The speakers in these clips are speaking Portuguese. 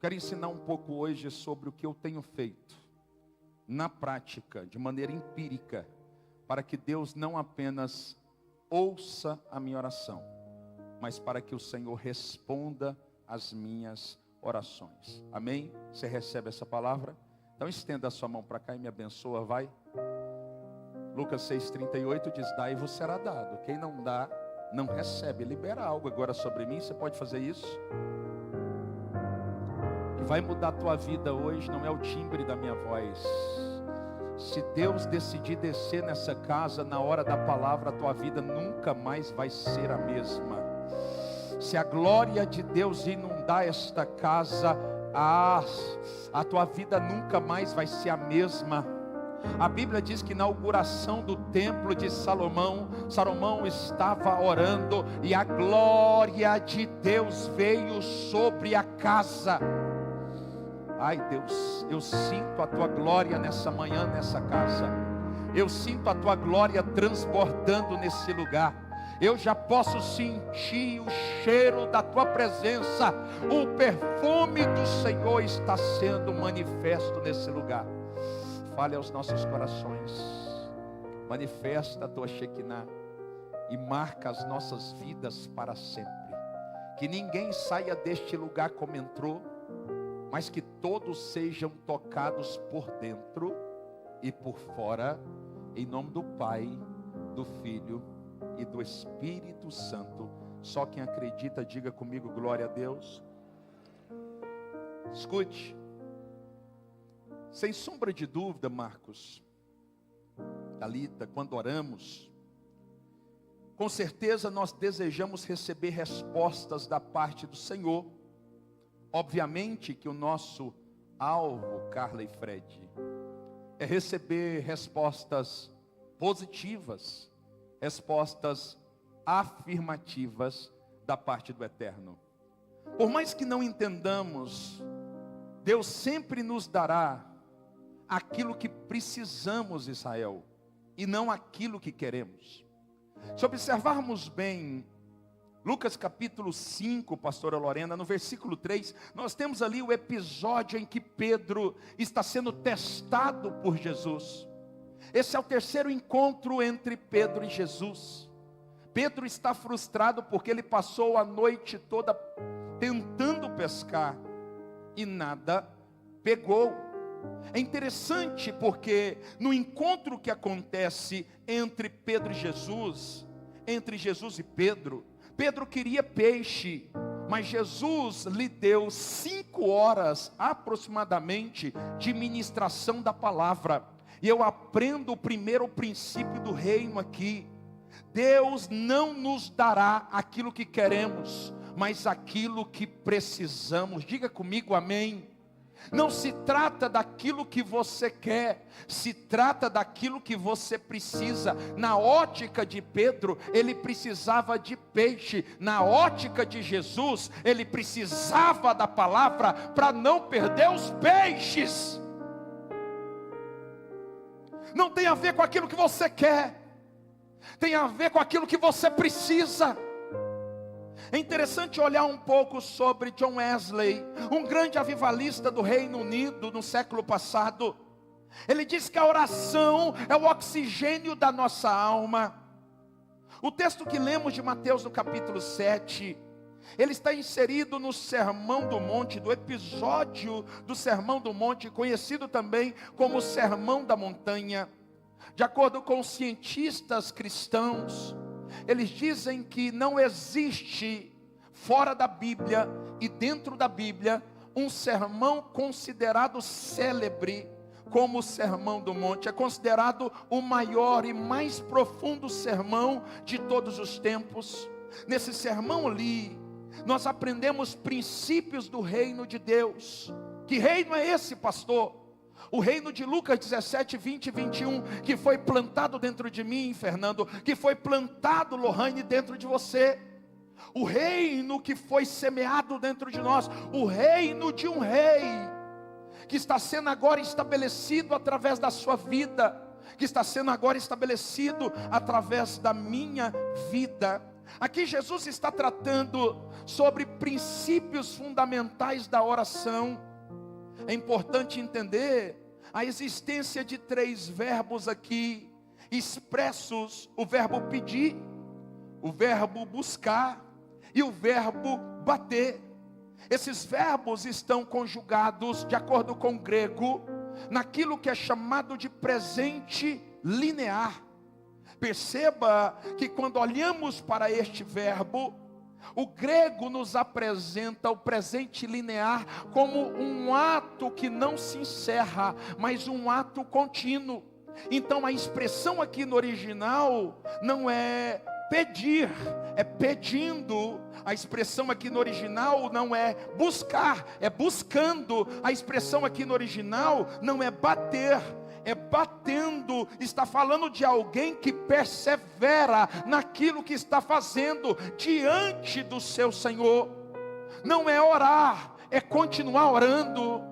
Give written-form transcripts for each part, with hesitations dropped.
Quero ensinar um pouco hoje sobre o que eu tenho feito na prática, de maneira empírica, para que Deus não apenas ouça a minha oração, mas para que o Senhor responda às minhas orações. Amém? Você recebe essa palavra? Então estenda a sua mão para cá e me abençoa, vai. Lucas 6,38 diz: dai e vos será dado. Quem não dá, não recebe. Libera algo agora sobre mim, você pode fazer isso? Que vai mudar a tua vida hoje, não é o timbre da minha voz. Se Deus decidir descer nessa casa na hora da palavra, a tua vida nunca mais vai ser a mesma. Se a glória de Deus inundar esta casa, a tua vida nunca mais vai ser a mesma. A Bíblia diz que na inauguração do templo de Salomão estava orando e a glória de Deus veio sobre a casa. Ai Deus, eu sinto a tua glória nessa manhã, nessa casa. Eu sinto a tua glória transbordando nesse lugar. Eu já posso sentir o cheiro da tua presença. O perfume do Senhor está sendo manifesto nesse lugar. Fale aos nossos corações. Manifesta a tua Shekinah e marca as nossas vidas para sempre. Que ninguém saia deste lugar como entrou, mas que todos sejam tocados por dentro e por fora, em nome do Pai, do Filho e do Espírito Santo. Só quem acredita, diga comigo, glória a Deus. Escute, sem sombra de dúvida, Marcos, Talita, quando oramos, com certeza nós desejamos receber respostas da parte do Senhor. Obviamente que o nosso alvo, Carla e Fred, é receber respostas positivas, respostas afirmativas da parte do Eterno. Por mais que não entendamos, Deus sempre nos dará aquilo que precisamos, Israel, e não aquilo que queremos. Se observarmos bem Lucas capítulo 5, pastora Lorena, no versículo 3, nós temos ali o episódio em que Pedro está sendo testado por Jesus. Esse é o terceiro encontro entre Pedro e Jesus. Pedro está frustrado porque ele passou a noite toda tentando pescar e nada pegou. É interessante porque no encontro que acontece entre Pedro e Jesus, entre Jesus e Pedro, Pedro queria peixe, mas Jesus lhe deu 5 horas aproximadamente de ministração da palavra. E eu aprendo o primeiro princípio do reino aqui. Deus não nos dará aquilo que queremos, mas aquilo que precisamos. Diga comigo, amém. Não se trata daquilo que você quer, se trata daquilo que você precisa. Na ótica de Pedro, ele precisava de peixe. Na ótica de Jesus, ele precisava da palavra para não perder os peixes. Não tem a ver com aquilo que você quer, tem a ver com aquilo que você precisa. É interessante olhar um pouco sobre John Wesley, um grande avivalista do Reino Unido no século passado. Ele diz que a oração é o oxigênio da nossa alma. O texto que lemos de Mateus no capítulo 7, ele está inserido no Sermão do Monte, do episódio do Sermão do Monte, conhecido também como o Sermão da Montanha. De acordo com os cientistas cristãos, eles dizem que não existe fora da Bíblia e dentro da Bíblia um sermão considerado célebre como o Sermão do Monte. É considerado o maior e mais profundo sermão de todos os tempos. Nesse sermão ali, nós aprendemos princípios do reino de Deus. Que reino é esse, pastor? O reino de Lucas 17, 20 e 21, que foi plantado dentro de mim, Fernando, que foi plantado, Lohane, dentro de você. O reino que foi semeado dentro de nós, o reino de um rei, que está sendo agora estabelecido através da sua vida, que está sendo agora estabelecido através da minha vida. Aqui Jesus está tratando sobre princípios fundamentais da oração. É importante entender a existência de 3 verbos aqui expressos: o verbo pedir, o verbo buscar e o verbo bater. Esses verbos estão conjugados, de acordo com o grego, naquilo que é chamado de presente linear. Perceba que quando olhamos para este verbo, o grego nos apresenta o presente linear como um ato que não se encerra, mas um ato contínuo. Então a expressão aqui no original não é pedir, é pedindo. A expressão aqui no original não é buscar, é buscando. A expressão aqui no original não é bater, é batendo. Está falando de alguém que persevera naquilo que está fazendo diante do seu Senhor. Não é orar, é continuar orando.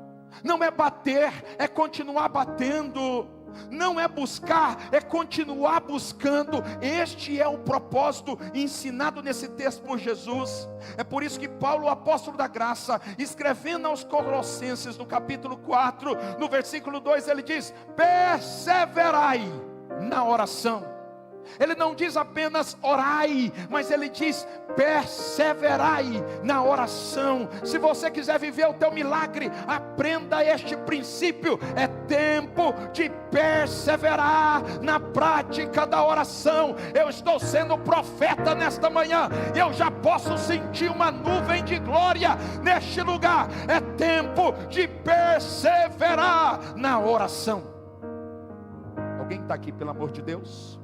Não é bater, é continuar batendo. Não é buscar, é continuar buscando. Este é o propósito ensinado nesse texto por Jesus. É por isso que Paulo, o apóstolo da graça, escrevendo aos Colossenses no capítulo 4, no versículo 2, ele diz: perseverai na oração. Ele não diz apenas orai, mas ele diz perseverai na oração. Se você quiser viver o teu milagre, aprenda este princípio. É tempo de perseverar na prática da oração. Eu estou sendo profeta nesta manhã, e eu já posso sentir uma nuvem de glória neste lugar. É tempo de perseverar na oração. Alguém está aqui, pelo amor de Deus?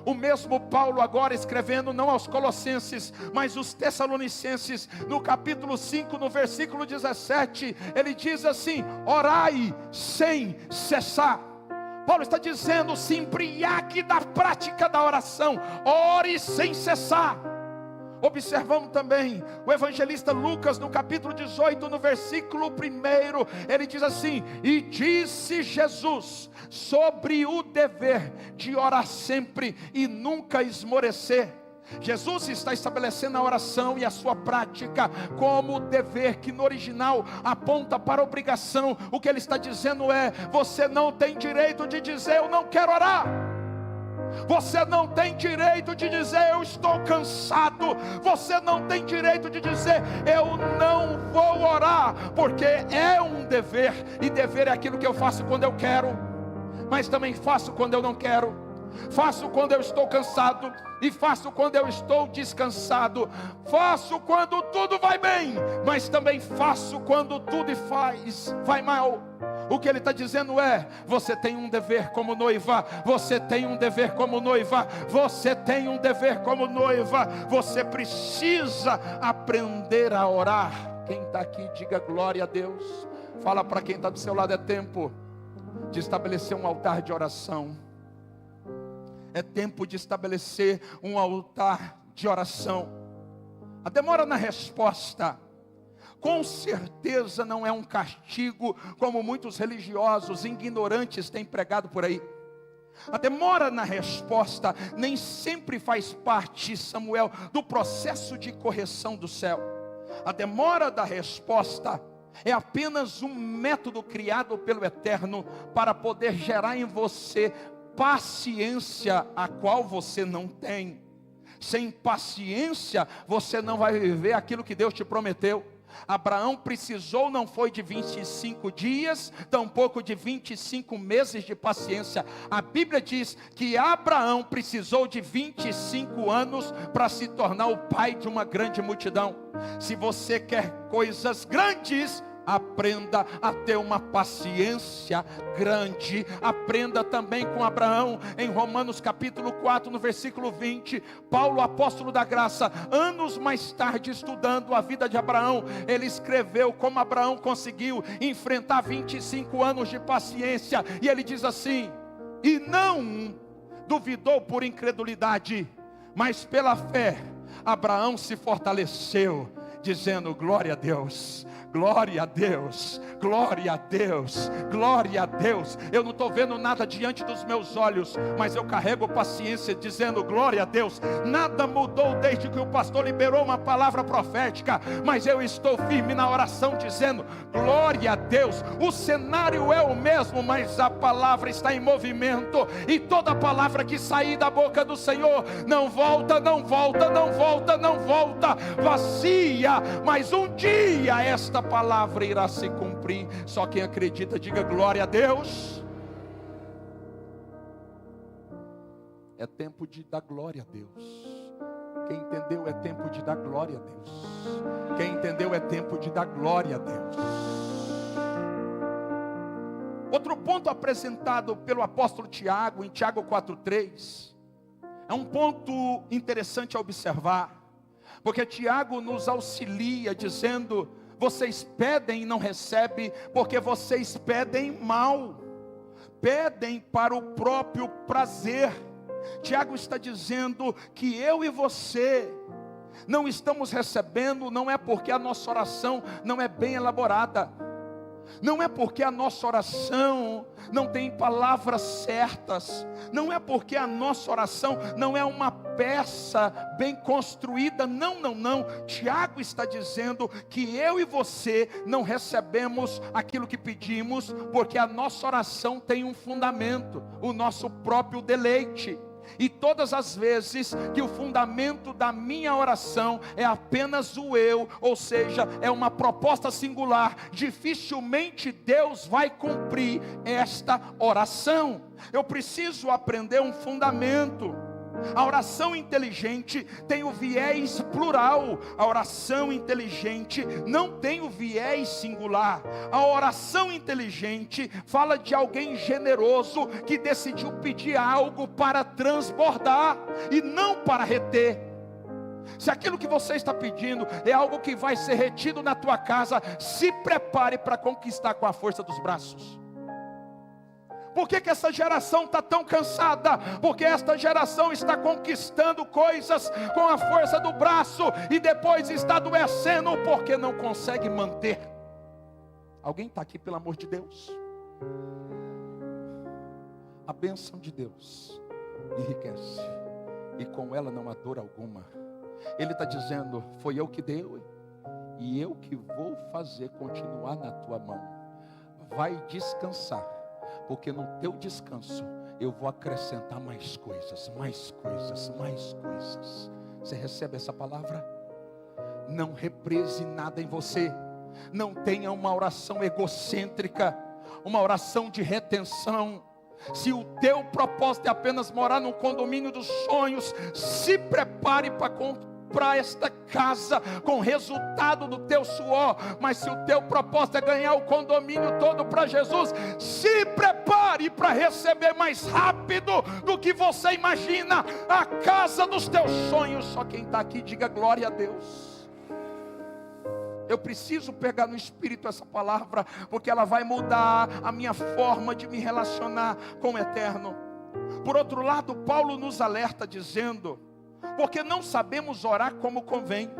O mesmo Paulo agora escrevendo não aos Colossenses, mas os Tessalonicenses, no capítulo 5, no versículo 17, ele diz assim: orai sem cessar. Paulo está dizendo: se embriague da prática da oração, ore sem cessar. Observamos também o evangelista Lucas no capítulo 18, no versículo 1, ele diz assim: e disse Jesus sobre o dever de orar sempre e nunca esmorecer. Jesus está estabelecendo a oração e a sua prática como dever, que no original aponta para a obrigação. O que ele está dizendo é: você não tem direito de dizer eu não quero orar. Você não tem direito de dizer eu estou cansado. Você não tem direito de dizer eu não vou orar, porque é um dever. E dever é aquilo que eu faço quando eu quero, mas também faço quando eu não quero. Faço quando eu estou cansado e faço quando eu estou descansado. Faço quando tudo vai bem, mas também faço quando tudo vai mal. O que ele está dizendo é: você tem um dever como noiva. Você tem um dever como noiva. Você tem um dever como noiva. Você precisa aprender a orar. Quem está aqui, diga glória a Deus. Fala para quem está do seu lado: é tempo de estabelecer um altar de oração. É tempo de estabelecer um altar de oração. A demora na resposta, com certeza não é um castigo, como muitos religiosos ignorantes têm pregado por aí. A demora na resposta nem sempre faz parte, Samuel, do processo de correção do céu. A demora da resposta é apenas um método criado pelo Eterno para poder gerar em você paciência, a qual você não tem. Sem paciência você não vai viver aquilo que Deus te prometeu. Abraão precisou, não foi de 25 dias, tampouco de 25 meses de paciência. A Bíblia diz que Abraão precisou de 25 anos para se tornar o pai de uma grande multidão. Se você quer coisas grandes, aprenda a ter uma paciência grande. Aprenda também com Abraão. Em Romanos capítulo 4, no versículo 20, Paulo, apóstolo da graça, anos mais tarde, estudando a vida de Abraão, ele escreveu como Abraão conseguiu enfrentar 25 anos de paciência. E ele diz assim: e não duvidou por incredulidade, mas pela fé Abraão se fortaleceu, dizendo glória a Deus, glória a Deus, glória a Deus, glória a Deus. Eu não estou vendo nada diante dos meus olhos, mas eu carrego paciência dizendo glória a Deus. Nada mudou desde que o pastor liberou uma palavra profética, mas eu estou firme na oração dizendo glória a Deus. O cenário é o mesmo, mas a palavra está em movimento, e toda palavra que sair da boca do Senhor não volta, não volta, não volta, não volta vazia, mas um dia esta palavra irá se cumprir. Só quem acredita diga glória a Deus. É tempo de dar glória a Deus. Quem entendeu, é tempo de dar glória a Deus. Quem entendeu, é tempo de dar glória a Deus. Outro ponto apresentado pelo apóstolo Tiago, em Tiago 4,3, é um ponto interessante a observar, porque Tiago nos auxilia dizendo: vocês pedem e não recebem, porque vocês pedem mal, pedem para o próprio prazer. Tiago está dizendo que eu e você não estamos recebendo, não é porque a nossa oração não é bem elaborada, não é porque a nossa oração não tem palavras certas, não é porque a nossa oração não é uma peça bem construída, não. Tiago está dizendo que eu e você não recebemos aquilo que pedimos, porque a nossa oração tem um fundamento, o nosso próprio deleite. E todas as vezes que o fundamento da minha oração é apenas o eu, ou seja, é uma proposta singular, dificilmente Deus vai cumprir esta oração. Eu preciso aprender um fundamento. A oração inteligente tem o viés plural. A oração inteligente não tem o viés singular. A oração inteligente fala de alguém generoso que decidiu pedir algo para transbordar e não para reter. Se aquilo que você está pedindo é algo que vai ser retido na tua casa, se prepare para conquistar com a força dos braços. Por que essa geração está tão cansada? Porque esta geração está conquistando coisas com a força do braço e depois está adoecendo porque não consegue manter. Alguém está aqui, pelo amor de Deus? A bênção de Deus enriquece, e com ela não há dor alguma. Ele está dizendo: foi eu que dei, e eu que vou fazer continuar na tua mão. Vai descansar, porque no teu descanso eu vou acrescentar mais coisas, mais coisas, mais coisas. Você recebe essa palavra? Não represe nada em você. Não tenha uma oração egocêntrica, uma oração de retenção. Se o teu propósito é apenas morar no condomínio dos sonhos, se prepare para comprar esta casa com resultado do teu suor. Mas se o teu propósito é ganhar o condomínio todo para Jesus, se prepare para receber mais rápido do que você imagina a casa dos teus sonhos. Só quem está aqui diga glória a Deus. Eu preciso pegar no Espírito essa palavra, porque ela vai mudar a minha forma de me relacionar com o Eterno. Por outro lado, Paulo nos alerta dizendo: porque não sabemos orar como convém,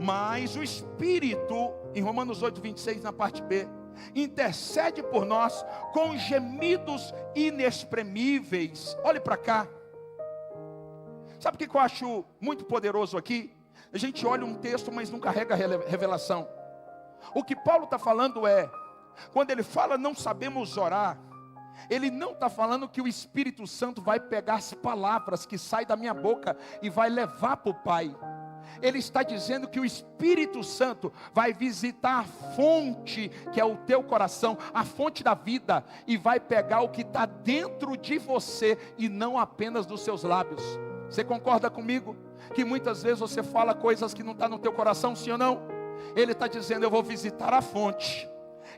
mas o Espírito, em Romanos 8:26, na parte B, intercede por nós com gemidos inexprimíveis. Olhe para cá. Sabe o que eu acho muito poderoso aqui? A gente olha um texto, mas não carrega revelação. O que Paulo está falando é, quando ele fala não sabemos orar, ele não está falando que o Espírito Santo vai pegar as palavras que saem da minha boca e vai levar para o Pai. Ele está dizendo que o Espírito Santo vai visitar a fonte, que é o teu coração, a fonte da vida, e vai pegar o que está dentro de você e não apenas dos seus lábios. Você concorda comigo? Que muitas vezes você fala coisas que não estão no teu coração, sim ou não? Ele está dizendo: eu vou visitar a fonte,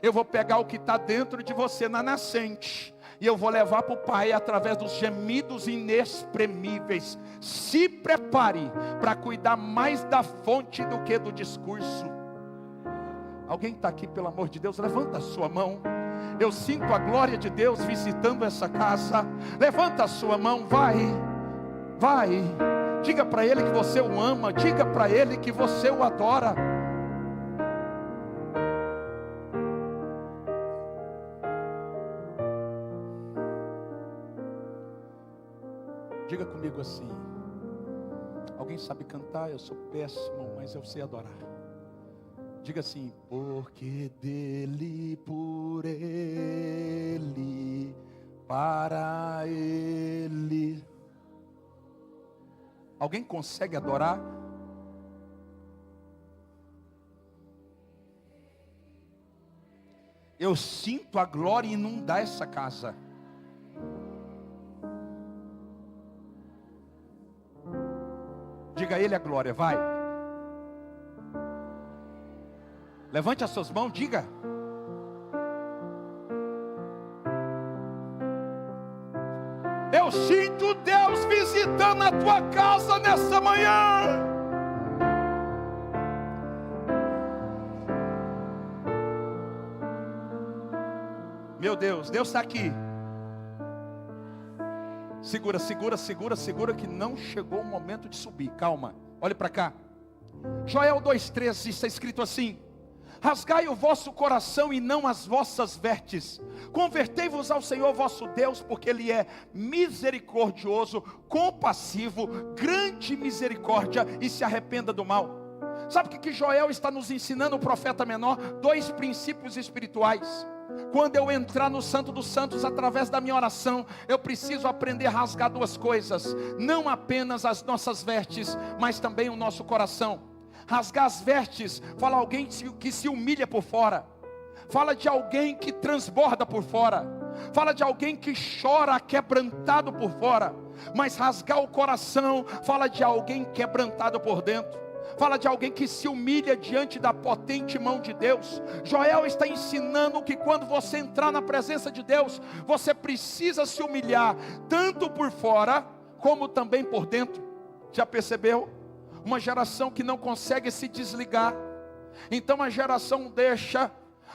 eu vou pegar o que está dentro de você na nascente, e eu vou levar para o Pai através dos gemidos inexprimíveis. Se prepare para cuidar mais da fonte do que do discurso. Alguém está aqui, pelo amor de Deus? Levanta a sua mão. Eu sinto a glória de Deus visitando essa casa. Levanta a sua mão, vai. Diga para Ele que você o ama, diga para Ele que você o adora. Diga comigo assim. Alguém sabe cantar? Eu sou péssimo, mas eu sei adorar. Diga assim: porque dele, por ele, para ele. Alguém consegue adorar? Eu sinto a glória inundar essa casa. Diga a ele a glória, vai. Levante as suas mãos, diga. Eu sinto Deus visitando a tua casa nessa manhã. Meu Deus, Deus está aqui. Segura, segura, segura, segura, que não chegou o momento de subir. Calma, olhe para cá. Joel 2,13 está escrito assim: rasgai o vosso coração e não as vossas vestes. Convertei-vos ao Senhor vosso Deus, porque Ele é misericordioso, compassivo, grande misericórdia, e se arrependa do mal. Sabe o que Joel está nos ensinando, o profeta menor? 2 princípios espirituais. Quando eu entrar no Santo dos Santos, através da minha oração, eu preciso aprender a rasgar 2 coisas. Não apenas as nossas vestes, mas também o nosso coração. Rasgar as vestes, fala alguém que se humilha por fora. Fala de alguém que transborda por fora. Fala de alguém que chora quebrantado por fora. Mas rasgar o coração, fala de alguém quebrantado por dentro. Fala de alguém que se humilha diante da potente mão de Deus. Joel está ensinando que quando você entrar na presença de Deus, você precisa se humilhar, tanto por fora, como também por dentro. Já percebeu? Uma geração que não consegue se desligar. Então a geração deixa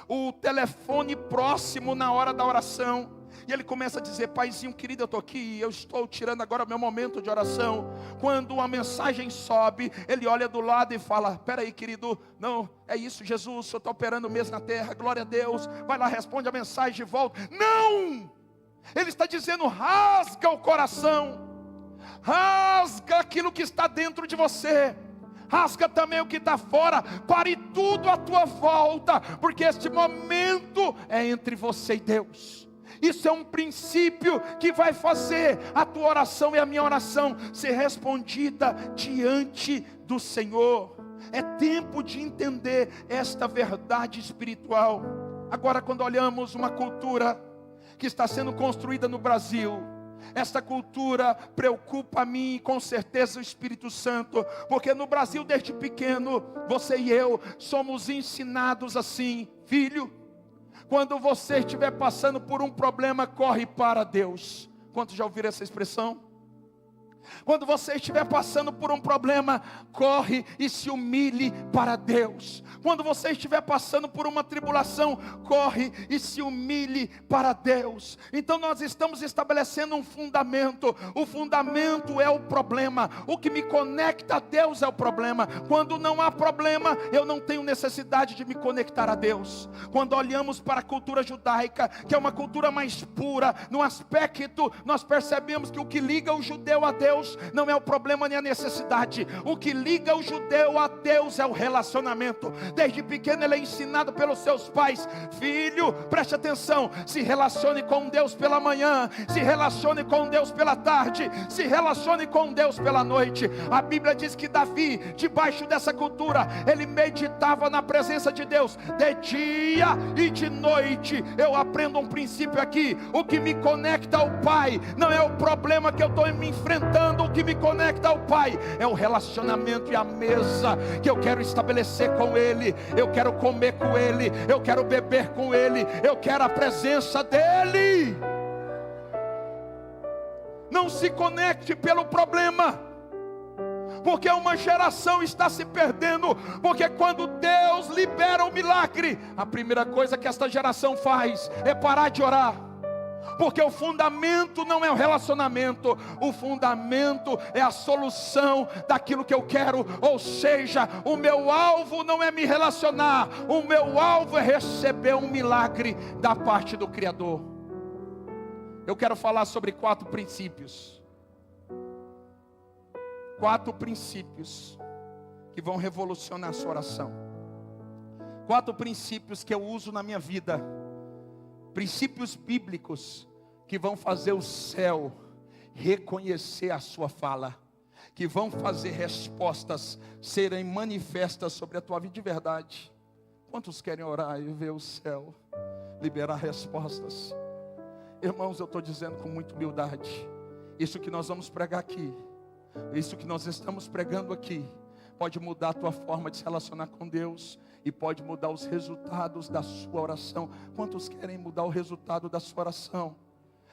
o telefone próximo na hora da oração. E ele começa a dizer: paizinho querido, eu estou aqui, eu estou tirando agora meu momento de oração. Quando uma mensagem sobe, ele olha do lado e fala: peraí querido, não, é isso, Jesus, o Senhor está operando mesmo na terra, glória a Deus. Vai lá, responde a mensagem e volta. Não! Ele está dizendo: rasga o coração. Rasga aquilo que está dentro de você. Rasga também o que está fora. Pare tudo à tua volta, porque este momento é entre você e Deus. Isso é um princípio que vai fazer a tua oração e a minha oração ser respondida diante do Senhor. É tempo de entender esta verdade espiritual. Agora, quando olhamos uma cultura que está sendo construída no Brasil, esta cultura preocupa a mim, com certeza o Espírito Santo, porque no Brasil desde pequeno, você e eu somos ensinados assim: filho, quando você estiver passando por um problema, corre para Deus. Quantos já ouviram essa expressão? Quando você estiver passando por um problema, corre e se humilhe para Deus. Quando você estiver passando por uma tribulação, corre e se humilhe para Deus. Então nós estamos estabelecendo um fundamento. O fundamento é o problema. O que me conecta a Deus é o problema. Quando não há problema, eu não tenho necessidade de me conectar a Deus. Quando olhamos para a cultura judaica, que é uma cultura mais pura, no aspecto, nós percebemos que o que liga o judeu a Deus não é o problema nem a necessidade. O que liga o judeu a Deus é o relacionamento. Desde pequeno ele é ensinado pelos seus pais: filho, preste atenção, se relacione com Deus pela manhã, se relacione com Deus pela tarde, se relacione com Deus pela noite. A Bíblia diz que Davi, debaixo dessa cultura, ele meditava na presença de Deus de dia e de noite. Eu aprendo um princípio aqui: o que me conecta ao Pai não é o problema que eu estou me enfrentando. O que me conecta ao Pai é o relacionamento e a mesa que eu quero estabelecer com Ele. Eu quero comer com Ele, eu quero beber com Ele, eu quero a presença dEle. Não se conecte pelo problema, porque uma geração está se perdendo. Porque quando Deus libera o milagre, a primeira coisa que esta geração faz é parar de orar. Porque o fundamento não é o relacionamento, o fundamento é a solução daquilo que eu quero. Ou seja, o meu alvo não é me relacionar, o meu alvo é receber um milagre da parte do Criador. Eu quero falar sobre 4 princípios. 4 princípios que vão revolucionar a sua oração. 4 princípios que eu uso na minha vida. Princípios bíblicos que vão fazer o céu reconhecer a sua fala, que vão fazer respostas serem manifestas sobre a tua vida de verdade. Quantos querem orar e ver o céu liberar respostas? Irmãos, eu estou dizendo com muita humildade, isso que nós vamos pregar aqui, isso que nós estamos pregando aqui, pode mudar a tua forma de se relacionar com Deus, e pode mudar os resultados da sua oração. Quantos querem mudar o resultado da sua oração?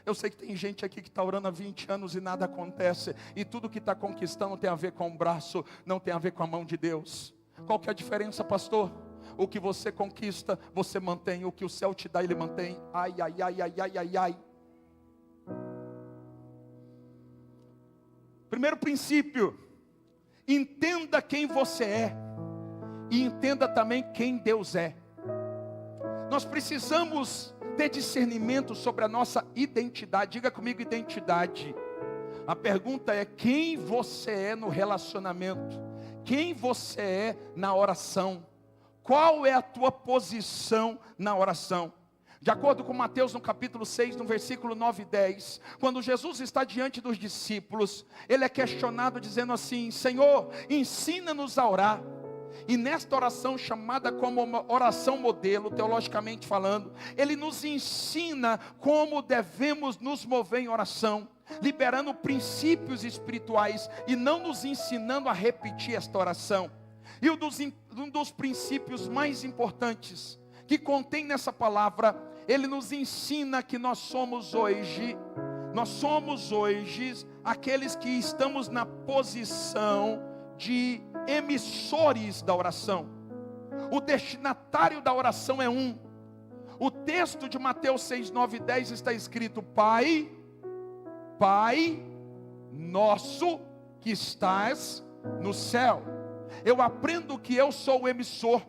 Eu sei que tem gente aqui que está orando há 20 anos e nada acontece, e tudo que está conquistando tem a ver com o braço, não tem a ver com a mão de Deus. Qual que é a diferença, pastor? O que você conquista, você mantém. O que o céu te dá, Ele mantém. Ai, ai, ai, ai, ai, ai, ai. Primeiro princípio: entenda quem você é, e entenda também quem Deus é. Nós precisamos ter discernimento sobre a nossa identidade. Diga comigo, identidade. A pergunta é: quem você é no relacionamento? Quem você é na oração? Qual é a tua posição na oração? De acordo com Mateus no capítulo 6, no versículo 9 e 10, quando Jesus está diante dos discípulos, ele é questionado dizendo assim: Senhor, ensina-nos a orar. E nesta oração, chamada como uma oração modelo, teologicamente falando, ele nos ensina como devemos nos mover em oração, liberando princípios espirituais e não nos ensinando a repetir esta oração. E um dos princípios mais importantes que contém nessa palavra, ele nos ensina que nós somos hoje aqueles que estamos na posição de emissores da oração. O destinatário da oração é um. O texto de Mateus 6, 9 e 10 está escrito: Pai nosso que estás no céu. Eu aprendo que eu sou o emissor,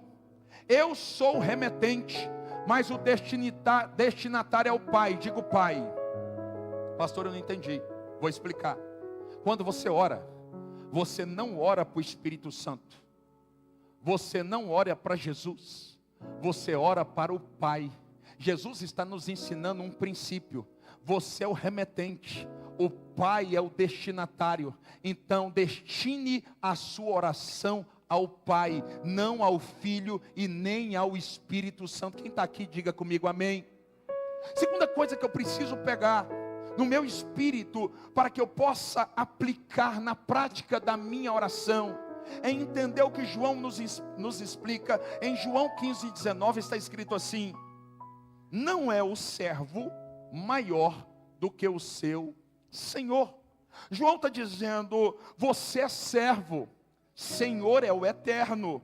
eu sou o remetente, mas o destinatário é o Pai. Digo Pai. Pastor, eu não entendi, vou explicar. Quando você ora, você não ora para o Espírito Santo, você não ora para Jesus, você ora para o Pai. Jesus está nos ensinando um princípio: você é o remetente, o Pai é o destinatário. Então destine a sua oração ao Pai, não ao Filho e nem ao Espírito Santo. Quem está aqui, diga comigo amém. Segunda coisa que eu preciso pegar no meu espírito, para que eu possa aplicar na prática da minha oração, é entender o que João nos explica. Em João 15, 19 está escrito assim: não é o servo maior do que o seu Senhor. João está dizendo: você é servo, Senhor é o eterno.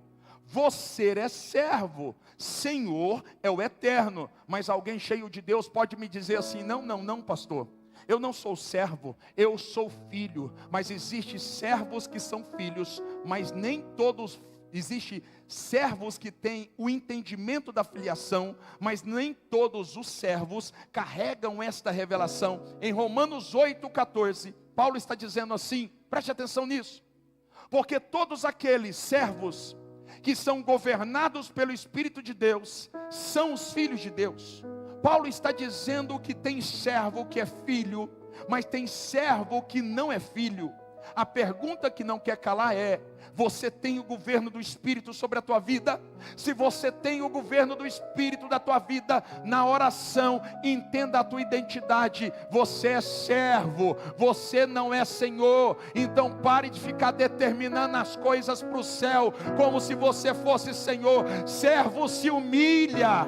Você é servo, Senhor é o eterno. Mas alguém cheio de Deus pode me dizer assim: não, pastor, eu não sou servo, eu sou filho. Mas existem servos que são filhos, mas nem todos. Existem servos que têm o entendimento da filiação, mas nem todos os servos carregam esta revelação. Em Romanos 8,14, Paulo está dizendo assim, preste atenção nisso: porque todos aqueles servos que são governados pelo Espírito de Deus são os filhos de Deus. Paulo está dizendo que tem servo que é filho, mas tem servo que não é filho. A pergunta que não quer calar é: você tem o governo do Espírito sobre a tua vida? Se você tem o governo do Espírito da tua vida, na oração, entenda a tua identidade. Você é servo, você não é Senhor. Então pare de ficar determinando as coisas para o céu, como se você fosse Senhor. Servo se humilha,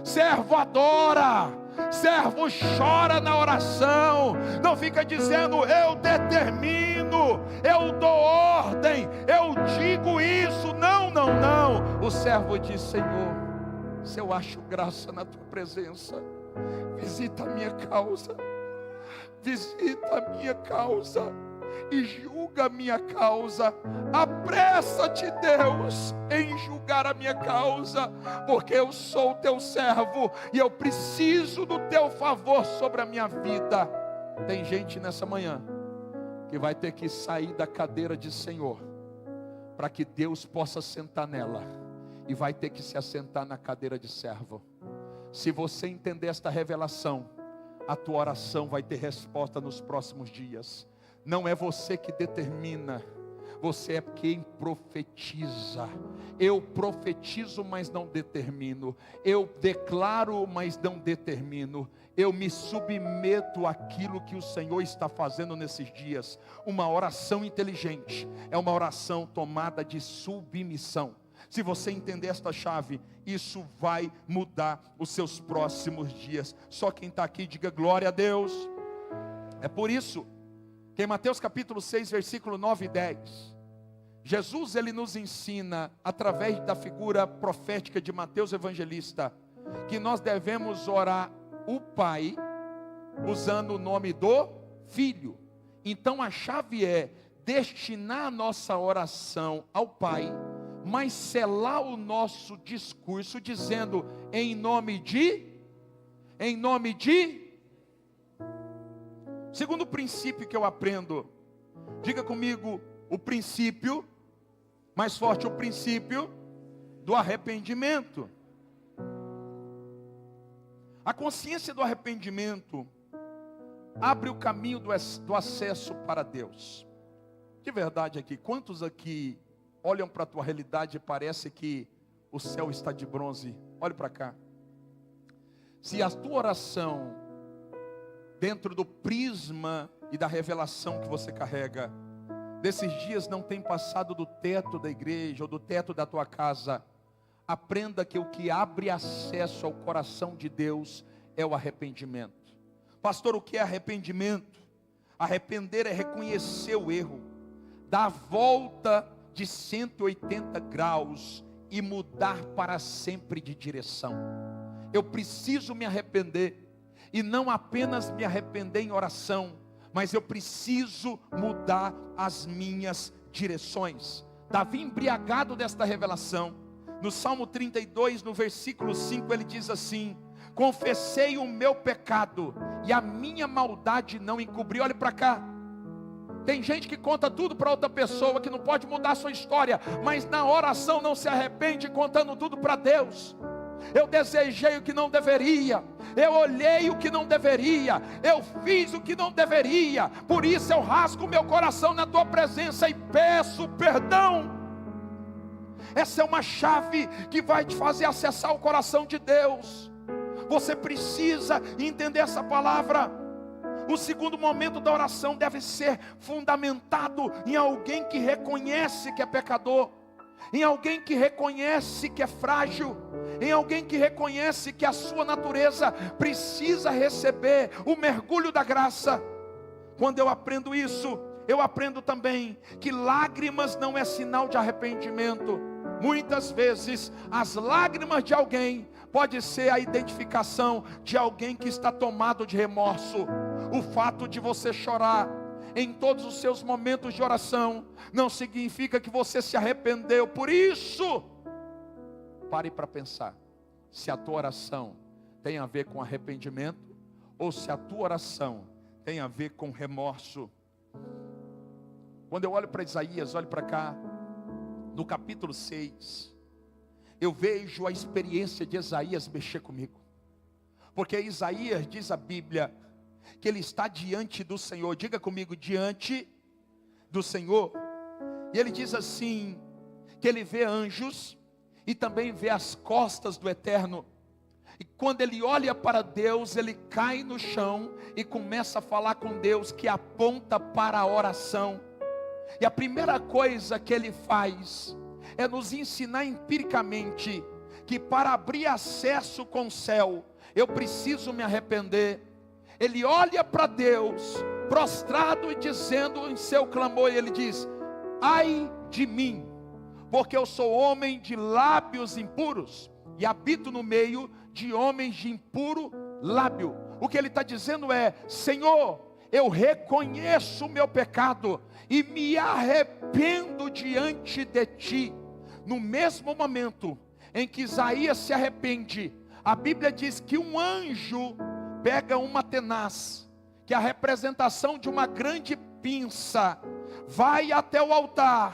servo adora, servo chora na oração. Não fica dizendo: eu determino, eu dou ordem, eu digo isso. Não. O servo diz: Senhor, se eu acho graça na tua presença, visita a minha causa, e julga a minha causa. Apressa-te, Deus, em julgar a minha causa, porque eu sou teu servo e eu preciso do teu favor sobre a minha vida. Tem gente nessa manhã que vai ter que sair da cadeira de Senhor, para que Deus possa sentar nela, e vai ter que se assentar na cadeira de servo. Se você entender esta revelação, a tua oração vai ter resposta nos próximos dias. Não é você que determina, você é quem profetiza. Eu profetizo, mas não determino. Eu declaro, mas não determino. Eu me submeto àquilo que o Senhor está fazendo nesses dias. Uma oração inteligente é uma oração tomada de submissão. Se você entender esta chave, isso vai mudar os seus próximos dias. Só quem está aqui, diga glória a Deus. É por isso que em Mateus capítulo 6, versículo 9 e 10, Jesus ele nos ensina, através da figura profética de Mateus evangelista, que nós devemos orar o Pai, usando o nome do Filho. Então a chave é destinar a nossa oração ao Pai, mas selar o nosso discurso dizendo em nome de. Segundo princípio que eu aprendo, diga comigo, o princípio, mais forte, o princípio do arrependimento. A consciência do arrependimento abre o caminho do acesso para Deus. De verdade aqui, quantos aqui olham para a tua realidade e parece que o céu está de bronze? Olhe para cá. Se a tua oração, dentro do prisma e da revelação que você carrega, desses dias não tem passado do teto da igreja ou do teto da tua casa, aprenda que o que abre acesso ao coração de Deus é o arrependimento. Pastor, o que é arrependimento? Arrepender é reconhecer o erro, dar a volta de 180 graus e mudar para sempre de direção. Eu preciso me arrepender, e não apenas me arrepender em oração, mas eu preciso mudar as minhas direções. Davi, embriagado desta revelação, no Salmo 32, no versículo 5, ele diz assim: confessei o meu pecado, e a minha maldade não encobri. Olhe para cá. Tem gente que conta tudo para outra pessoa, que não pode mudar a sua história, mas na oração não se arrepende, contando tudo para Deus. Eu desejei o que não deveria, eu olhei o que não deveria, eu fiz o que não deveria, por isso eu rasgo o meu coração na tua presença e peço perdão. Essa é uma chave que vai te fazer acessar o coração de Deus. Você precisa entender essa palavra. O segundo momento da oração deve ser fundamentado em alguém que reconhece que é pecador, em alguém que reconhece que é frágil, em alguém que reconhece que a sua natureza precisa receber o mergulho da graça. Quando eu aprendo isso, eu aprendo também que lágrimas não é sinal de arrependimento. Muitas vezes as lágrimas de alguém pode ser a identificação de alguém que está tomado de remorso. O fato de você chorar em todos os seus momentos de oração não significa que você se arrependeu. Por isso, pare para pensar se a tua oração tem a ver com arrependimento ou se a tua oração tem a ver com remorso. Quando eu olho para Isaías, olho para cá, no capítulo 6, eu vejo a experiência de Isaías mexer comigo. Porque Isaías, diz a Bíblia, que ele está diante do Senhor. Diga comigo, diante do Senhor. E ele diz assim, que ele vê anjos e também vê as costas do Eterno. E quando ele olha para Deus, ele cai no chão e começa a falar com Deus, que aponta para a oração. E a primeira coisa que ele faz é nos ensinar empiricamente que para abrir acesso com o céu, eu preciso me arrepender. Ele olha para Deus, prostrado e dizendo em seu clamor, ele diz: ai de mim, porque eu sou homem de lábios impuros, e habito no meio de homens de impuro lábio. O que ele está dizendo é: Senhor, eu reconheço o meu pecado, e me arrependo diante de Ti. No mesmo momento em que Isaías se arrepende, a Bíblia diz que um anjo pega uma tenaz, que é a representação de uma grande pinça, vai até o altar,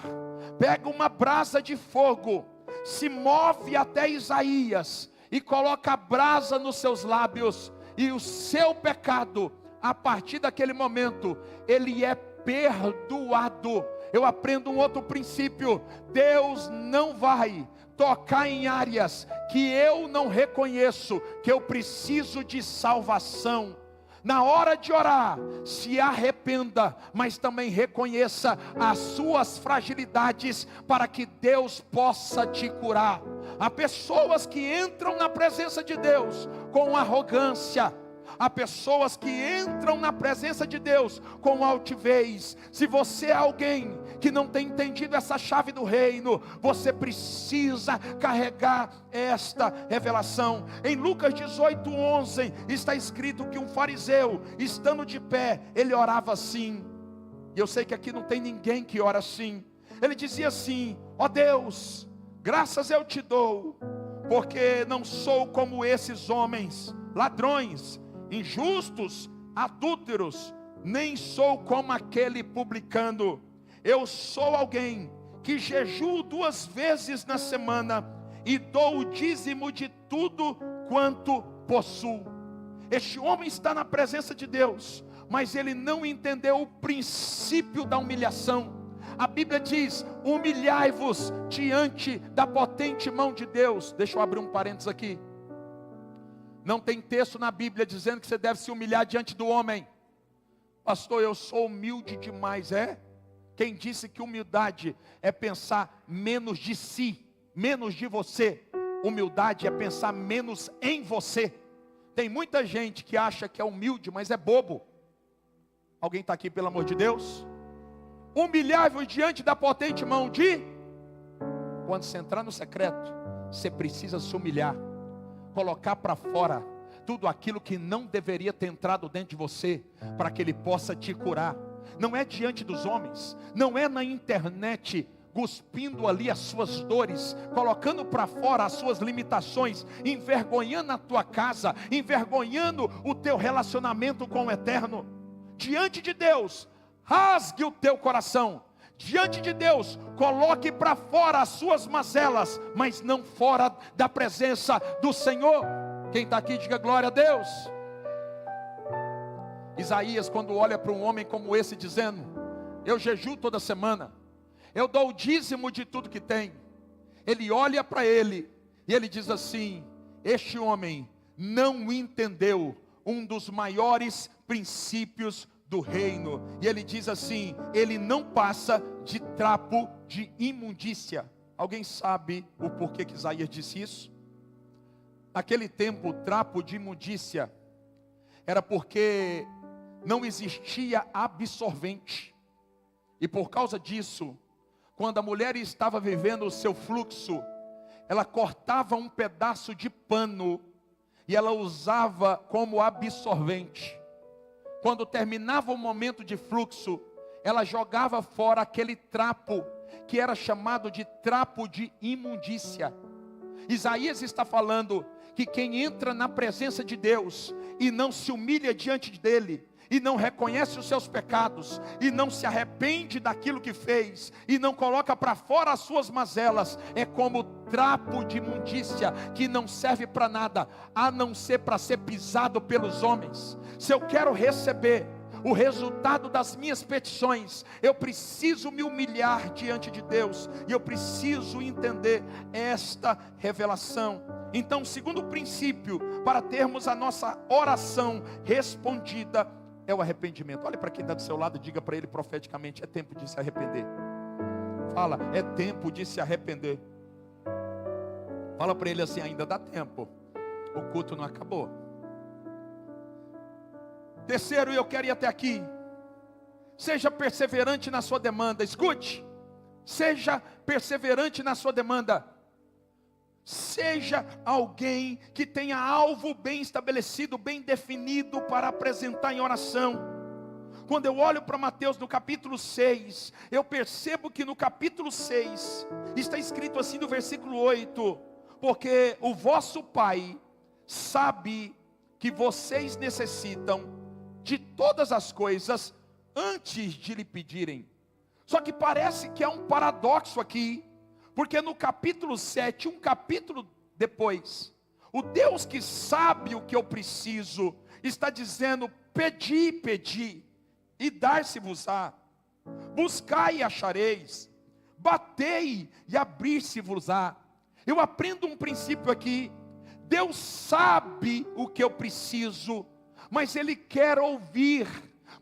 pega uma brasa de fogo, se move até Isaías e coloca a brasa nos seus lábios, e o seu pecado, a partir daquele momento, ele é perdoado. Eu aprendo um outro princípio: Deus não vai tocar em áreas que eu não reconheço que eu preciso de salvação. Na hora de orar, se arrependa, mas também reconheça as suas fragilidades, para que Deus possa te curar. Há pessoas que entram na presença de Deus com arrogância. Há pessoas que entram na presença de Deus com altivez. Se você é alguém que não tem entendido essa chave do reino, você precisa carregar esta revelação. Em Lucas 18:11 está escrito que um fariseu, estando de pé, ele orava assim. E eu sei que aqui não tem ninguém que ora assim. Ele dizia assim: ó Deus, graças eu te dou, porque não sou como esses homens, ladrões, injustos, adúlteros, nem sou como aquele publicano. Eu sou alguém que jejuo 2 vezes na semana e dou o dízimo de tudo quanto possuo. Este homem está na presença de Deus, mas ele não entendeu o princípio da humilhação. A Bíblia diz: humilhai-vos diante da potente mão de Deus. Deixa eu abrir um parênteses aqui. Não tem texto na Bíblia dizendo que você deve se humilhar diante do homem. Pastor, eu sou humilde demais, é? Quem disse que humildade é pensar menos de si, menos de você? Humildade é pensar menos em você. Tem muita gente que acha que é humilde, mas é bobo. Alguém está aqui, pelo amor de Deus? Humilhai-vos diante da potente mão de... Quando você entrar no secreto, você precisa se humilhar, colocar para fora tudo aquilo que não deveria ter entrado dentro de você, para que Ele possa te curar. Não é diante dos homens, não é na internet, cuspindo ali as suas dores, colocando para fora as suas limitações, envergonhando a tua casa, envergonhando o teu relacionamento com o Eterno. Diante de Deus, rasgue o teu coração. Diante de Deus, coloque para fora as suas mazelas, mas não fora da presença do Senhor. Quem está aqui, diga glória a Deus. Isaías, quando olha para um homem como esse, dizendo: eu jejuo toda semana, eu dou o dízimo de tudo que tem. Ele olha para ele e ele diz assim: este homem não entendeu um dos maiores princípios do reino. E ele diz assim: ele não passa de trapo de imundícia. Alguém sabe o porquê que Isaías disse isso? Naquele tempo, o trapo de imundícia era porque não existia absorvente. E por causa disso, quando a mulher estava vivendo o seu fluxo, ela cortava um pedaço de pano e ela usava como absorvente. Quando terminava o momento de fluxo, ela jogava fora aquele trapo, que era chamado de trapo de imundícia. Isaías está falando que quem entra na presença de Deus e não se humilha diante dele, e não reconhece os seus pecados, e não se arrepende daquilo que fez, e não coloca para fora as suas mazelas, é como trapo de imundícia, que não serve para nada, a não ser para ser pisado pelos homens. Se eu quero receber o resultado das minhas petições, eu preciso me humilhar diante de Deus, e eu preciso entender esta revelação. Então, o segundo princípio para termos a nossa oração respondida é o arrependimento. Olha para quem está do seu lado e diga para ele profeticamente: é tempo de se arrepender. Fala, é tempo de se arrepender. Fala para ele assim: ainda dá tempo, o culto não acabou. Terceiro, eu quero ir até aqui. Seja perseverante na sua demanda. Escute, seja perseverante na sua demanda. Seja alguém que tenha alvo bem estabelecido, bem definido para apresentar em oração. Quando eu olho para Mateus no capítulo 6, eu percebo que no capítulo 6 está escrito assim no versículo 8: porque o vosso Pai sabe que vocês necessitam de todas as coisas antes de lhe pedirem. Só que parece que é um paradoxo aqui, porque no capítulo 7, um capítulo depois, o Deus que sabe o que eu preciso, está dizendo: pedi, pedi, e dar-se-vos-á, buscai e achareis, batei e abrir-se-vos-á. Eu aprendo um princípio aqui: Deus sabe o que eu preciso, mas Ele quer ouvir,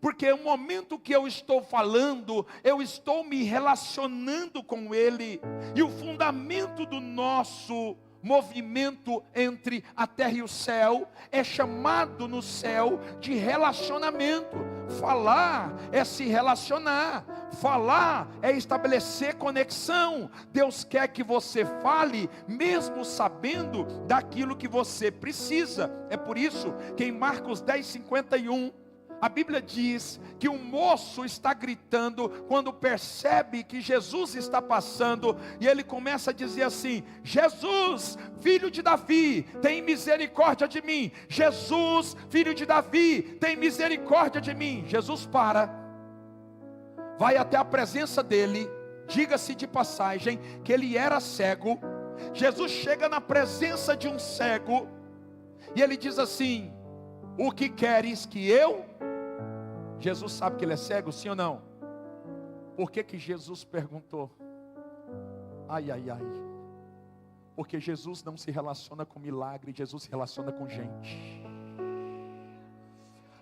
porque o momento que eu estou falando, eu estou me relacionando com Ele, e o fundamento do nosso movimento entre a terra e o céu é chamado no céu de relacionamento. Falar é se relacionar, falar é estabelecer conexão. Deus quer que você fale, mesmo sabendo daquilo que você precisa. É por isso que em Marcos 10:51, a Bíblia diz que um moço está gritando quando percebe que Jesus está passando, e ele começa a dizer assim: Jesus, filho de Davi, tem misericórdia de mim. Jesus, filho de Davi, tem misericórdia de mim. Jesus para, vai até a presença dele. Diga-se de passagem que ele era cego. Jesus chega na presença de um cego e ele diz assim: o que queres que eu... Jesus sabe que ele é cego, sim ou não? Por que Jesus perguntou? Ai, ai, ai. Porque Jesus não se relaciona com milagre, Jesus se relaciona com gente.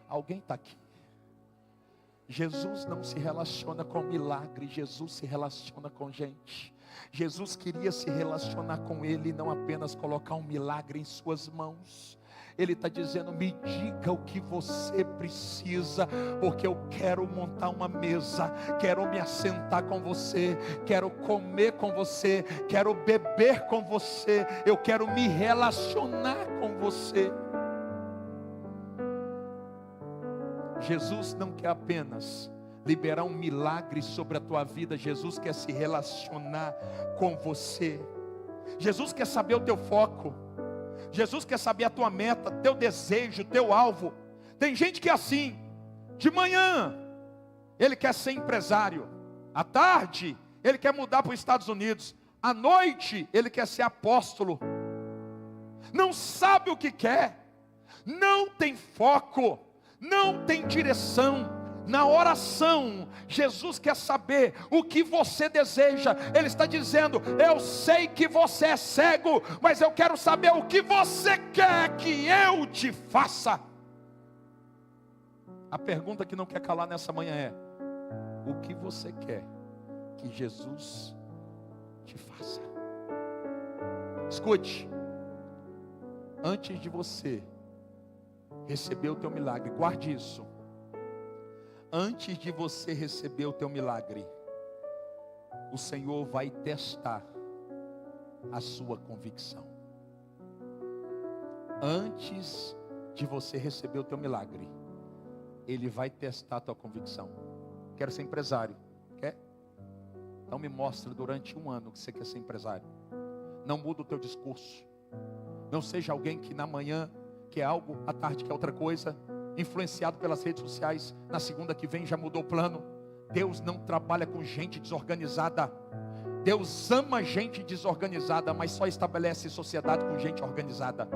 Alguém está aqui? Jesus não se relaciona com milagre, Jesus se relaciona com gente. Jesus queria se relacionar com ele, não apenas colocar um milagre em suas mãos. Ele está dizendo: me diga o que você precisa, porque eu quero montar uma mesa, quero me assentar com você, quero comer com você, quero beber com você, eu quero me relacionar com você. Jesus não quer apenas liberar um milagre sobre a tua vida, Jesus quer se relacionar com você. Jesus quer saber o teu foco. Jesus quer saber a tua meta, teu desejo, teu alvo. Tem gente que é assim: de manhã ele quer ser empresário, à tarde ele quer mudar para os Estados Unidos, à noite ele quer ser apóstolo. Não sabe o que quer, não tem foco, não tem direção. Na oração, Jesus quer saber o que você deseja. Ele está dizendo: eu sei que você é cego, mas eu quero saber o que você quer que eu te faça. A pergunta que não quer calar nessa manhã é: o que você quer que Jesus te faça? Escute, antes de você receber o teu milagre, guarde isso. Antes de você receber o teu milagre, o Senhor vai testar a sua convicção. Antes de você receber o teu milagre, Ele vai testar a tua convicção. Quero ser empresário. Quer? Então me mostra durante um ano que você quer ser empresário. Não muda o teu discurso. Não seja alguém que na manhã quer algo, à tarde quer outra coisa, influenciado pelas redes sociais, na segunda que vem já mudou o plano. Deus não trabalha com gente desorganizada. Deus ama gente desorganizada, mas só estabelece sociedade com gente organizada.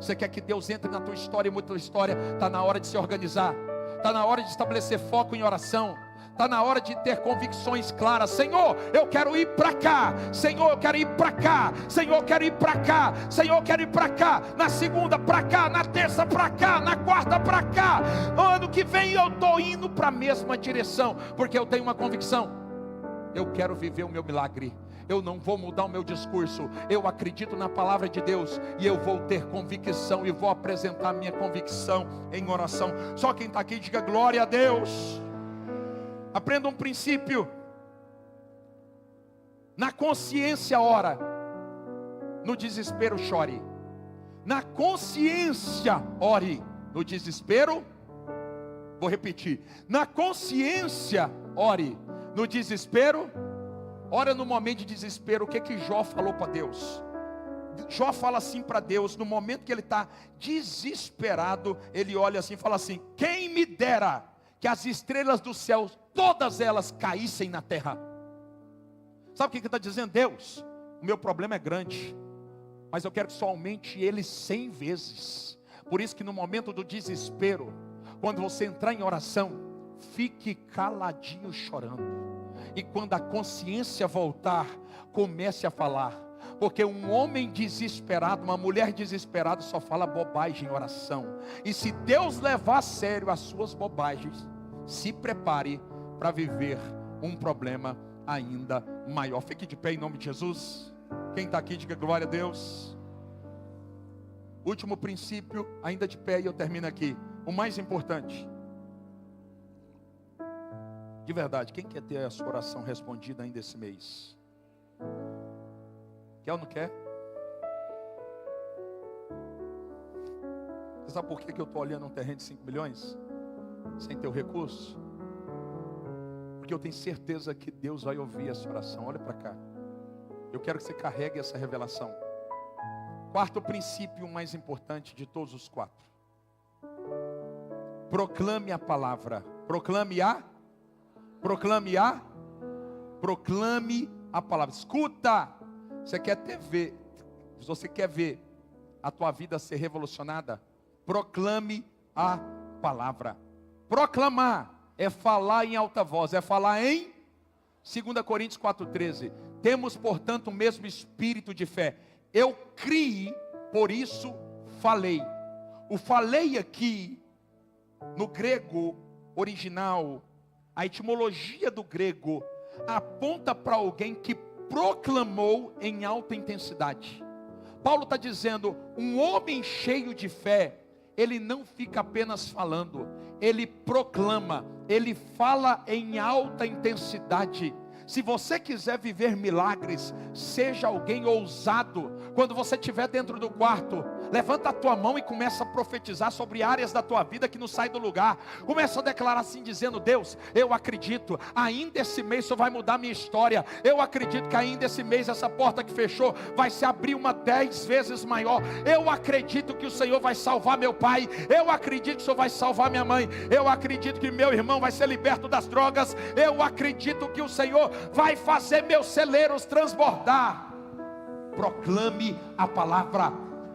Você quer que Deus entre na tua história e muda a tua história? Está na hora de se organizar. Está na hora de estabelecer foco em oração. Está na hora de ter convicções claras. Senhor, eu quero ir para cá. Senhor, eu quero ir para cá. Senhor, eu quero ir para cá. Senhor, eu quero ir para cá. Na segunda para cá, na terça para cá, na quarta para cá. Ano que vem eu estou indo para a mesma direção, porque eu tenho uma convicção. Eu quero viver o meu milagre. Eu não vou mudar o meu discurso. Eu acredito na palavra de Deus, e eu vou ter convicção, e vou apresentar a minha convicção em oração. Só quem está aqui diga glória a Deus. Aprenda um princípio: na consciência ora, no desespero chore. Na consciência ore, no desespero, vou repetir, na consciência ore, no desespero, ora. No momento de desespero, o que Jó falou para Deus? Jó fala assim para Deus, no momento que ele está desesperado, ele olha assim e fala assim: quem me dera que as estrelas do céu, todas elas caíssem na terra. Sabe o que está dizendo? Deus, o meu problema é grande, mas eu quero que só aumente ele 100 vezes. Por isso que no momento do desespero, quando você entrar em oração, fique caladinho chorando. E quando a consciência voltar, comece a falar. Porque um homem desesperado, uma mulher desesperada só fala bobagem em oração. E se Deus levar a sério as suas bobagens, se prepare para viver um problema ainda maior. Fique de pé em nome de Jesus. Quem está aqui, diga glória a Deus. Último princípio, ainda de pé, e eu termino aqui. O mais importante. De verdade, quem quer ter a sua oração respondida ainda esse mês? Quer ou não quer? Você sabe por que eu estou olhando um terreno de 5 milhões? Sem ter o recurso? Porque eu tenho certeza que Deus vai ouvir essa oração. Olha para cá. Eu quero que você carregue essa revelação. Quarto princípio mais importante de todos os 4. Proclame a palavra. Proclame a palavra. Escuta. Você quer ver a tua vida ser revolucionada? Proclame a palavra. Proclamar é falar em alta voz, é falar em 2 Coríntios 4,13. Temos, portanto, o mesmo espírito de fé. Eu criei, por isso falei. O falei aqui, no grego original, a etimologia do grego aponta para alguém que proclamou em alta intensidade. Paulo está dizendo, um homem cheio de fé, ele não fica apenas falando, ele proclama, ele fala em alta intensidade. Se você quiser viver milagres, seja alguém ousado. Quando você estiver dentro do quarto, levanta a tua mão e começa a profetizar sobre áreas da tua vida que não sai do lugar. Começa a declarar assim, dizendo: Deus, eu acredito, ainda esse mês Senhor vai mudar minha história. Eu acredito que ainda esse mês essa porta que fechou vai se abrir uma 10 vezes maior. Eu acredito que o Senhor vai salvar meu pai. Eu acredito que o Senhor vai salvar minha mãe. Eu acredito que meu irmão vai ser liberto das drogas. Eu acredito que o Senhor vai fazer meus celeiros transbordar. Proclame a palavra.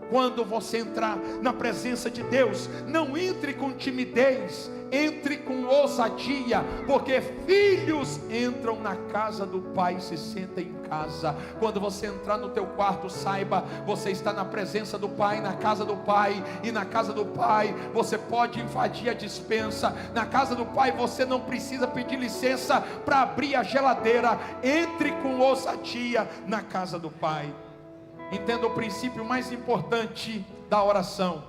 Quando você entrar na presença de Deus, não entre com timidez, entre com ousadia, porque filhos entram na casa do Pai e se sentem em casa. Quando você entrar no teu quarto, saiba, você está na presença do Pai, na casa do Pai, e na casa do Pai você pode invadir a despensa. Na casa do Pai você não precisa pedir licença para abrir a geladeira. Entre com ousadia na casa do Pai. Entenda o princípio mais importante da oração.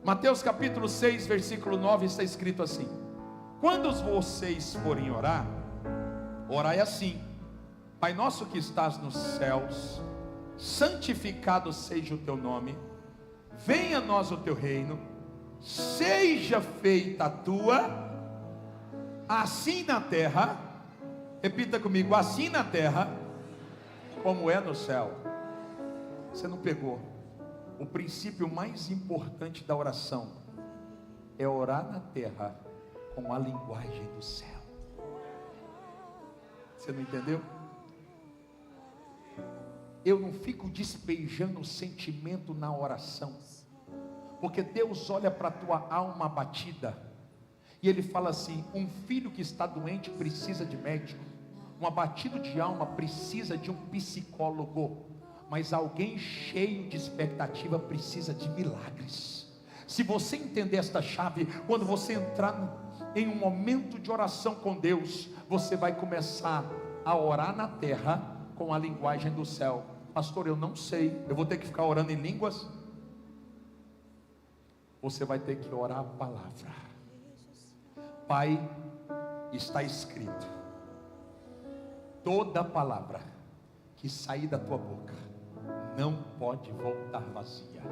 Mateus capítulo 6, versículo 9, está escrito assim: quando vocês forem orar, orai assim: Pai nosso que estás nos céus, santificado seja o teu nome, venha a nós o teu reino, seja feita a tua, assim na terra, repita comigo, assim na terra, como é no céu. Você não pegou. O princípio mais importante da oração é orar na terra com a linguagem do céu. Você não entendeu? Eu não fico despejando sentimento na oração, porque Deus olha para a tua alma abatida e Ele fala assim: um filho que está doente precisa de médico, um abatido de alma precisa de um psicólogo. Mas alguém cheio de expectativa precisa de milagres. Se você entender esta chave, quando você entrar em um momento de oração com Deus, você vai começar a orar na terra com a linguagem do céu. Pastor, eu não sei, eu vou ter que ficar orando em línguas? Você vai ter que orar a palavra. Pai, está escrito: toda palavra que sair da tua boca não pode voltar vazia.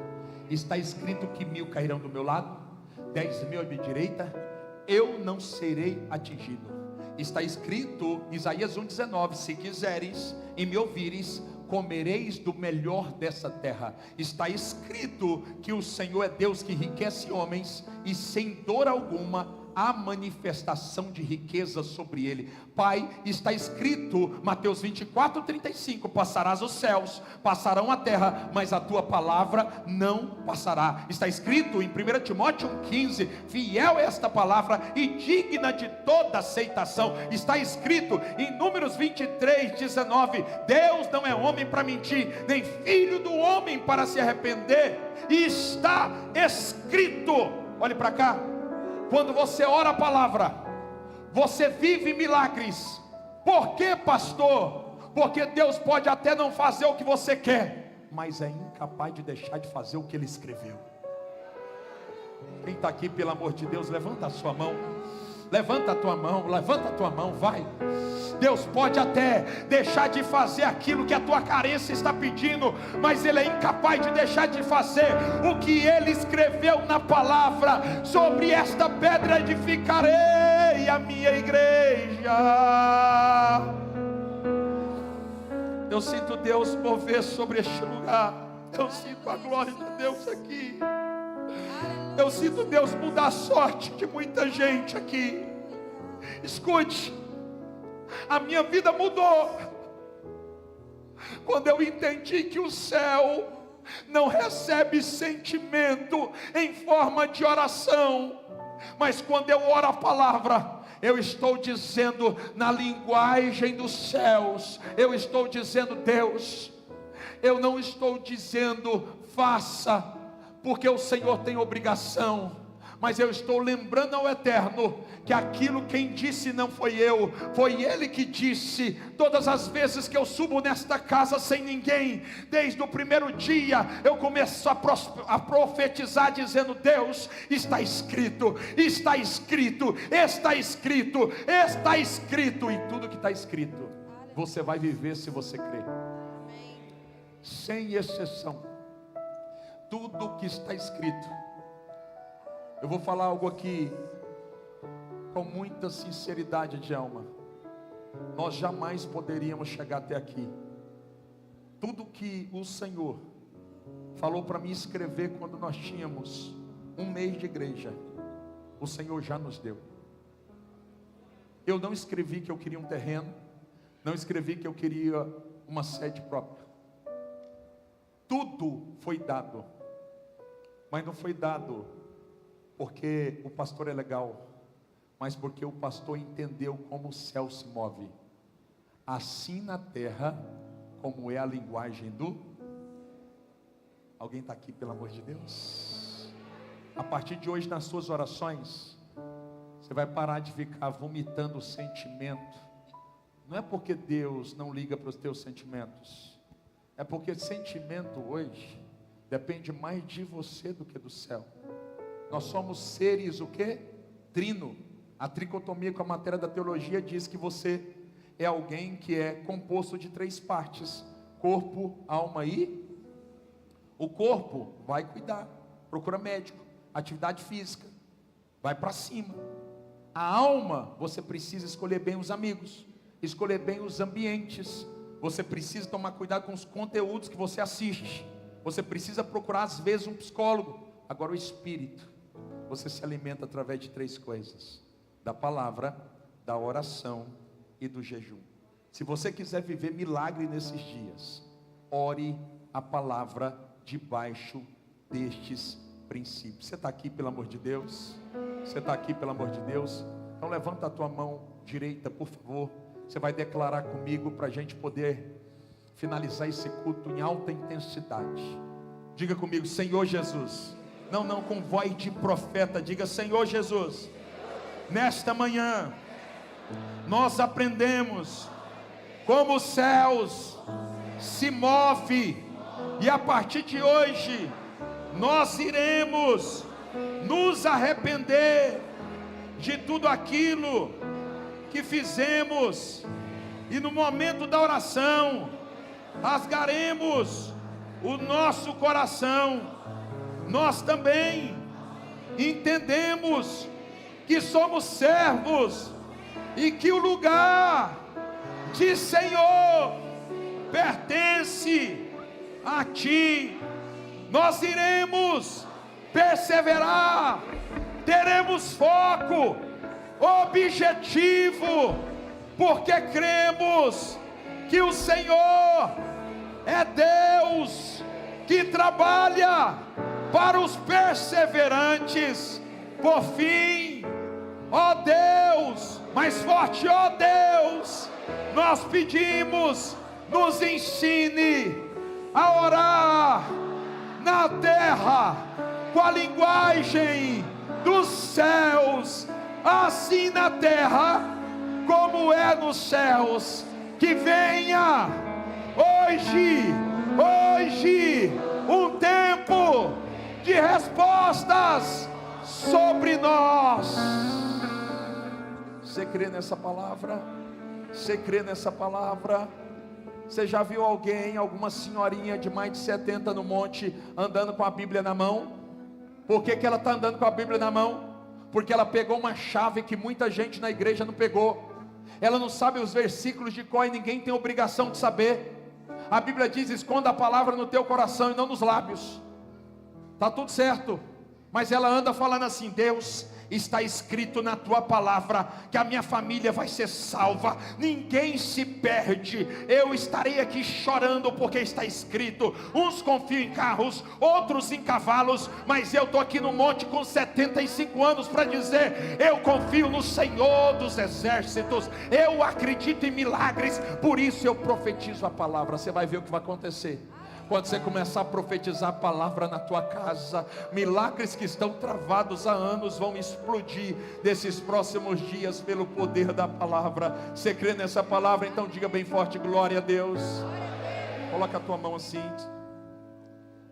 Está escrito que 1000 cairão do meu lado, 10.000 à minha direita, eu não serei atingido. Está escrito, Isaías 1,19: se quiseres e me ouvires, comereis do melhor dessa terra. Está escrito que o Senhor é Deus que enriquece homens, e sem dor alguma há manifestação de riqueza sobre ele. Pai, está escrito, Mateus 24:35, passarás os céus, passarão a terra, mas a tua palavra não passará. Está escrito em 1 Timóteo 1,15, fiel é esta palavra e digna de toda aceitação. Está escrito em Números 23:19, Deus não é homem para mentir, nem filho do homem para se arrepender. E está escrito, olhe para cá, quando você ora a palavra, você vive milagres. Por quê, pastor? Porque Deus pode até não fazer o que você quer, mas é incapaz de deixar de fazer o que Ele escreveu. Quem está aqui, pelo amor de Deus, levanta a sua mão. Levanta a tua mão, levanta a tua mão, vai. Deus pode até deixar de fazer aquilo que a tua carência está pedindo, mas Ele é incapaz de deixar de fazer o que Ele escreveu na palavra. Sobre esta pedra edificarei a minha igreja. Eu sinto Deus mover sobre este lugar. Eu sinto a glória de Deus aqui. Eu sinto Deus mudar a sorte de muita gente aqui. Escute, a minha vida mudou quando eu entendi que o céu não recebe sentimento em forma de oração, mas quando eu oro a palavra, eu estou dizendo na linguagem dos céus, eu estou dizendo: Deus, eu não estou dizendo faça, porque o Senhor tem obrigação, mas eu estou lembrando ao Eterno que aquilo quem disse não foi eu, foi Ele que disse. Todas as vezes que eu subo nesta casa sem ninguém, desde o primeiro dia, eu começo a profetizar dizendo: Deus, está escrito, está escrito, está escrito, está escrito. E tudo que está escrito, você vai viver se você crer, sem exceção. Tudo que está escrito. Eu vou falar algo aqui com muita sinceridade de alma. Nós jamais poderíamos chegar até aqui. Tudo que o Senhor falou para mim escrever quando nós tínhamos um mês de igreja, o Senhor já nos deu. Eu não escrevi que eu queria um terreno, não escrevi que eu queria uma sede própria. Tudo foi dado, mas não foi dado porque o pastor é legal, mas porque o pastor entendeu como o céu se move, assim na terra, como é a linguagem do... Alguém está aqui, pelo amor de Deus? A partir de hoje, nas suas orações, você vai parar de ficar vomitando o sentimento. Não é porque Deus não liga para os teus sentimentos, é porque sentimento hoje depende mais de você do que do céu. Nós somos seres o quê? Trino. A tricotomia com a matéria da teologia diz que você é alguém que é composto de 3 partes: corpo, alma e... O corpo vai cuidar, procura médico, atividade física, vai para cima. A alma, você precisa escolher bem os amigos, escolher bem os ambientes, você precisa tomar cuidado com os conteúdos que você assiste, você precisa procurar às vezes um psicólogo. Agora o espírito, você se alimenta através de 3 coisas: da palavra, da oração e do jejum. Se você quiser viver milagre nesses dias, ore a palavra debaixo destes princípios. Você está aqui, pelo amor de Deus? Você está aqui, pelo amor de Deus? Então levanta a tua mão direita, por favor. Você vai declarar comigo para a gente poder finalizar esse culto em alta intensidade. Diga comigo: Senhor Jesus. Não, com voz de profeta. Diga: Senhor Jesus, nesta manhã nós aprendemos como os céus se move, e a partir de hoje nós iremos nos arrepender de tudo aquilo que fizemos, e no momento da oração rasgaremos o nosso coração. Nós também entendemos que somos servos e que o lugar de Senhor pertence a Ti. Nós iremos perseverar teremos foco, objetivo, porque cremos que o Senhor é Deus que trabalha para os perseverantes. Por fim, ó Deus, mais forte, ó Deus, nós pedimos, nos ensine a orar na terra com a linguagem dos céus, assim na terra como é nos céus. Que venha hoje um tempo de respostas sobre nós. Você crê nessa palavra? Você crê nessa palavra? Você já viu alguém, alguma senhorinha de mais de 70 no monte, andando com a Bíblia na mão? Por que ela está andando com a Bíblia na mão? Porque ela pegou uma chave que muita gente na igreja não pegou. Ela não sabe os versículos de cor e ninguém tem obrigação de saber. A Bíblia diz: esconda a palavra no teu coração e não nos lábios. Está tudo certo. Mas ela anda falando assim: Deus, está escrito na tua palavra que a minha família vai ser salva, ninguém se perde. Eu estarei aqui chorando porque está escrito. Uns confiam em carros, outros em cavalos, mas eu estou aqui no monte com 75 anos para dizer: eu confio no Senhor dos exércitos, eu acredito em milagres, por isso eu profetizo a palavra. Você vai ver o que vai acontecer quando você começar a profetizar a palavra na tua casa. Milagres que estão travados há anos vão explodir nesses próximos dias pelo poder da palavra. Você crê nessa palavra? Então diga bem forte: glória a Deus. Coloca a tua mão assim.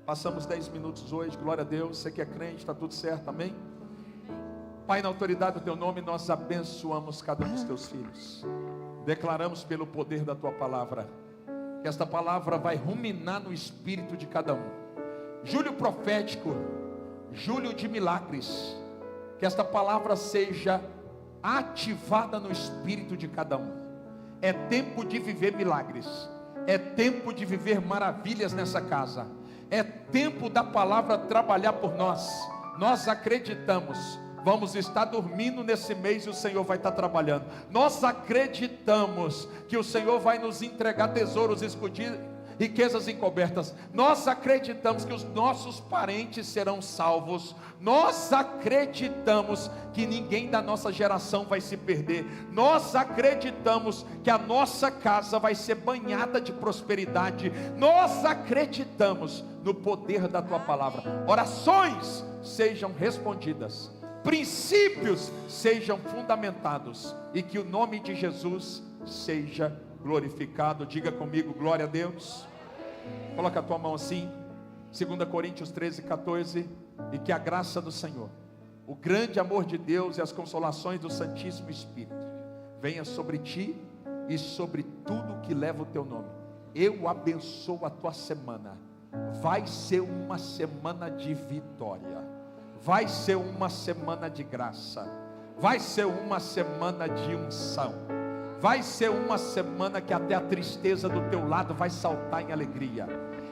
Passamos 10 minutos hoje, glória a Deus. Você que é crente, está tudo certo, amém? Pai, na autoridade do teu nome, nós abençoamos cada um dos teus filhos. Declaramos pelo poder da tua palavra que esta palavra vai ruminar no espírito de cada um. Júlio profético, júlio de milagres. Que esta palavra seja ativada no espírito de cada um. É tempo de viver milagres. É tempo de viver maravilhas nessa casa. É tempo da palavra trabalhar por nós. Nós acreditamos. Vamos estar dormindo nesse mês e o Senhor vai estar trabalhando. Nós acreditamos que o Senhor vai nos entregar tesouros escondidos, riquezas encobertas. Nós acreditamos que os nossos parentes serão salvos. Nós acreditamos que ninguém da nossa geração vai se perder. Nós acreditamos que a nossa casa vai ser banhada de prosperidade. Nós acreditamos no poder da tua palavra. Orações sejam respondidas, princípios sejam fundamentados, e que o nome de Jesus seja glorificado. Diga comigo: glória a Deus. Coloca a tua mão assim, 2 Coríntios 13:14. E que a graça do Senhor, o grande amor de Deus e as consolações do Santíssimo Espírito venha sobre ti e sobre tudo que leva o teu nome. Eu abençoo a tua semana. Vai ser uma semana de vitória. Vai ser uma semana de graça. Vai ser uma semana de unção. Vai ser uma semana que até a tristeza do teu lado vai saltar em alegria.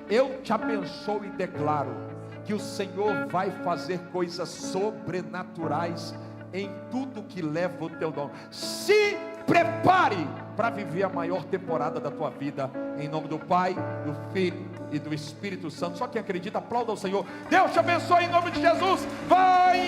Eu te abençoo e declaro que o Senhor vai fazer coisas sobrenaturais em tudo que leva o teu nome. Se prepare para viver a maior temporada da tua vida, em nome do Pai, do Filho e do Espírito Santo. Só quem acredita, aplauda ao Senhor. Deus te abençoe em nome de Jesus. Vai